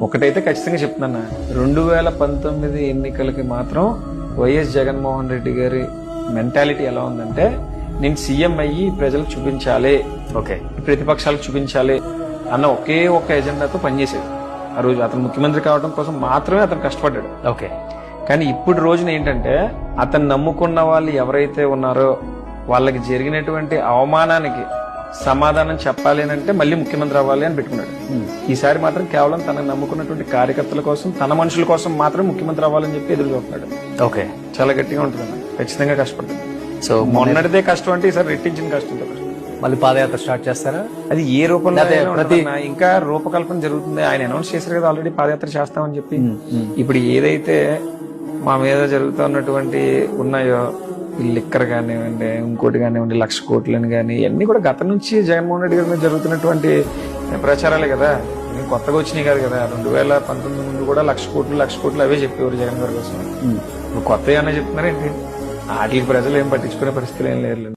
ఒకటైతే ఖచ్చితంగా చెప్తున్నా, 2019 ఎన్నికలకి మాత్రం వైఎస్ జగన్మోహన్ రెడ్డి గారి మెంటాలిటీ ఎలా ఉందంటే, నేను సీఎం అయ్యి ప్రజలకు చూపించాలి, ఓకే, ప్రతిపక్షాలకు చూపించాలి అన్న ఒకే ఒక ఎజెండాతో పనిచేసేది. ఆ రోజు అతను ముఖ్యమంత్రి కావడం కోసం మాత్రమే అతను కష్టపడ్డాడు. ఓకే. కానీ ఇప్పుడు రోజున ఏంటంటే, అతను నమ్ముకున్న వాళ్ళు ఎవరైతే ఉన్నారో వాళ్ళకి జరిగినటువంటి అవమానానికి సమాధానం చెప్పాలి అంటే మళ్ళీ ముఖ్యమంత్రి అవ్వాలి అని పెట్టుకున్నాడు. ఈసారి మాత్రం కేవలం తనకు నమ్ముకున్నటువంటి కార్యకర్తల కోసం, తన మనుషుల కోసం మాత్రం ముఖ్యమంత్రి అవ్వాలని చెప్పి ఎదురు చూస్తున్నాడు. ఓకే, చాలా గట్టిగా ఉంటుంది, ఖచ్చితంగా కష్టపడుతుంది. సో మొన్నటిదే కష్టం అంటే ఈసారి రెట్టించిన కష్టంతో కష్టం. మళ్ళీ పాదయాత్ర స్టార్ట్ చేస్తారా? అది ఏ రూపంలో ప్రతి ఇంకా రూపకల్పన జరుగుతుంది. ఆయన అనౌన్స్ చేశారు కదా ఆల్రెడీ పాదయాత్ర చేస్తామని చెప్పి. ఇప్పుడు ఏదైతే మా మీద జరుగుతున్నటువంటి ఉన్నాయో, లిక్కర్ కానివ్వండి, ఇంకోటి కానివ్వండి, 1,00,000 కోట్లని కానీ, ఇవన్నీ కూడా గత నుంచి జగన్మోహన్ రెడ్డి గారి మీద జరుగుతున్నటువంటి ప్రచారాలే కదా, కొత్తగా వచ్చినాయి కాదు కదా. 2019 ముందు కూడా 1,00,000 కోట్లు అవే చెప్పేవారు జగన్ గారి కోసం. కొత్త ఏమన్నా చెప్తున్నారేంటి? వాటికి ప్రజలు ఏం పట్టించుకునే పరిస్థితులు ఏం లేరు.